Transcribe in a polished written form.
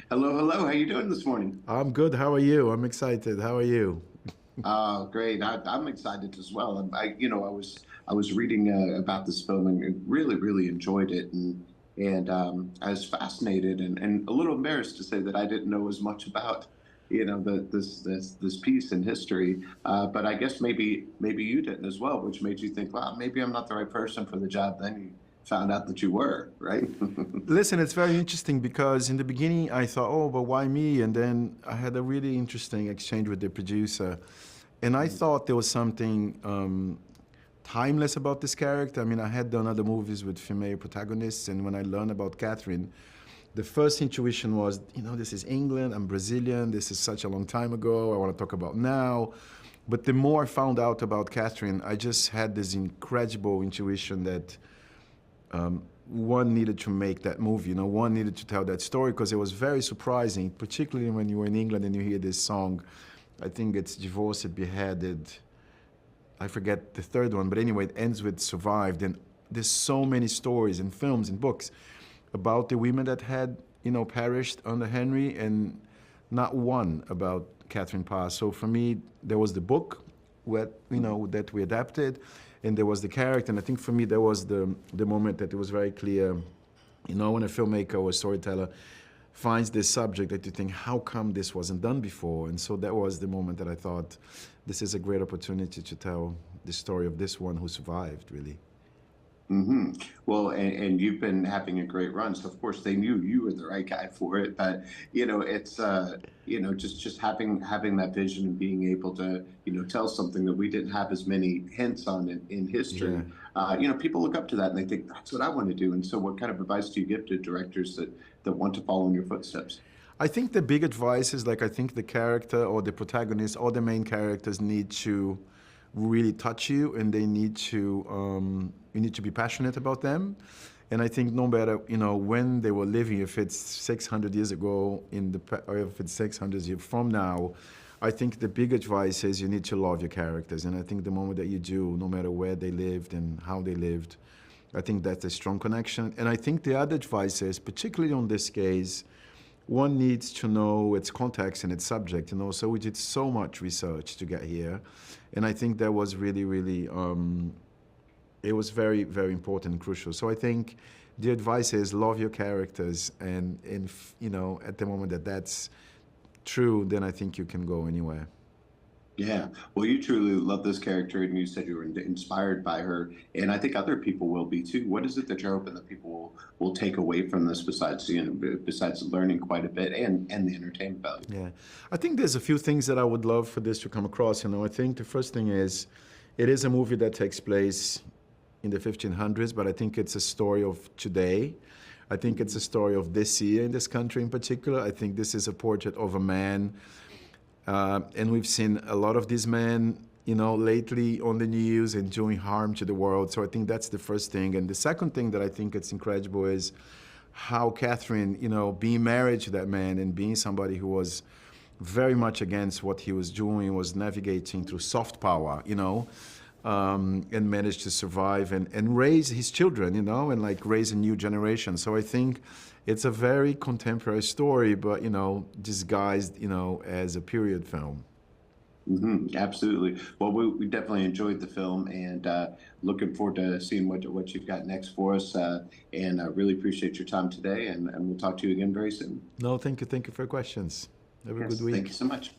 Hello, hello. How you doing this morning? I'm good. How are you? I'm excited. How are you? Great. I'm excited as well. I was reading about this film and really, really enjoyed it, and I was fascinated and a little embarrassed to say that I didn't know as much about, this piece in history. But I guess maybe you didn't as well, which made you think, well, maybe I'm not the right person for the job. Then you found out that you were, right? Listen, it's very interesting because in the beginning I thought, oh, but why me? And then I had a really interesting exchange with the producer. And I thought there was something timeless about this character. I mean, I had done other movies with female protagonists, and when I learned about Catherine, the first intuition was, this is England, I'm Brazilian, this is such a long time ago, I want to talk about now. But the more I found out about Catherine, I just had this incredible intuition that one needed to make that movie, one needed to tell that story because it was very surprising, particularly when you were in England and you hear this song. I think it's Divorced, Beheaded, I forget the third one, but anyway, it ends with Survived. And there's so many stories and films and books about the women that had, perished under Henry, and not one about Catherine Parr. So for me, there was the book, that we adapted, and there was the character. And I think for me, there was the moment that it was very clear, when a filmmaker or a storyteller finds this subject that you think, how come this wasn't done before? And so that was the moment that I thought, this is a great opportunity to tell the story of this one who survived, really. hmm Well, and you've been having a great run, so of course they knew you were the right guy for it. But it's just having that vision and being able to tell something that we didn't have as many hints on in history. Yeah. People look up to that and they think that's what I want to do. And so, what kind of advice do you give to directors that want to follow in your footsteps? I think the big advice is I think the character or the protagonist or the main characters need to really touch you, and they need to you need to be passionate about them. And I think no matter when they were living, if it's 600 years ago or if it's 600 years from now, I think the big advice is you need to love your characters. And I think the moment that you do, no matter where they lived and how they lived, I think that's a strong connection. And I think the other advice is, particularly on this case, one needs to know its context and its subject. So we did so much research to get here, and I think that was really, really, it was very, very important and crucial. So I think the advice is love your characters, and at the moment that that's true, then I think you can go anywhere. Yeah, well, you truly love this character, and you said you were inspired by her, and I think other people will be too. What is it that you're hoping that people will take away from this, besides besides learning quite a bit and the entertainment value? Yeah, I think there's a few things that I would love for this to come across. I think the first thing is, it is a movie that takes place in the 1500s, but I think it's a story of today. I think it's a story of this year in this country in particular. I think this is a portrait of a man, and we've seen a lot of these men, lately on the news and doing harm to the world. So I think that's the first thing. And the second thing that I think it's incredible is how Catherine, being married to that man and being somebody who was very much against what he was doing, was navigating through soft power, and managed to survive and raise his children, and raise a new generation. So I think it's a very contemporary story, but, disguised, as a period film. Absolutely. Well, we definitely enjoyed the film, and looking forward to seeing what you've got next for us. And I really appreciate your time today, and we'll talk to you again very soon. No, thank you. Thank you for your questions. Have a good Yes, thank you week. so much.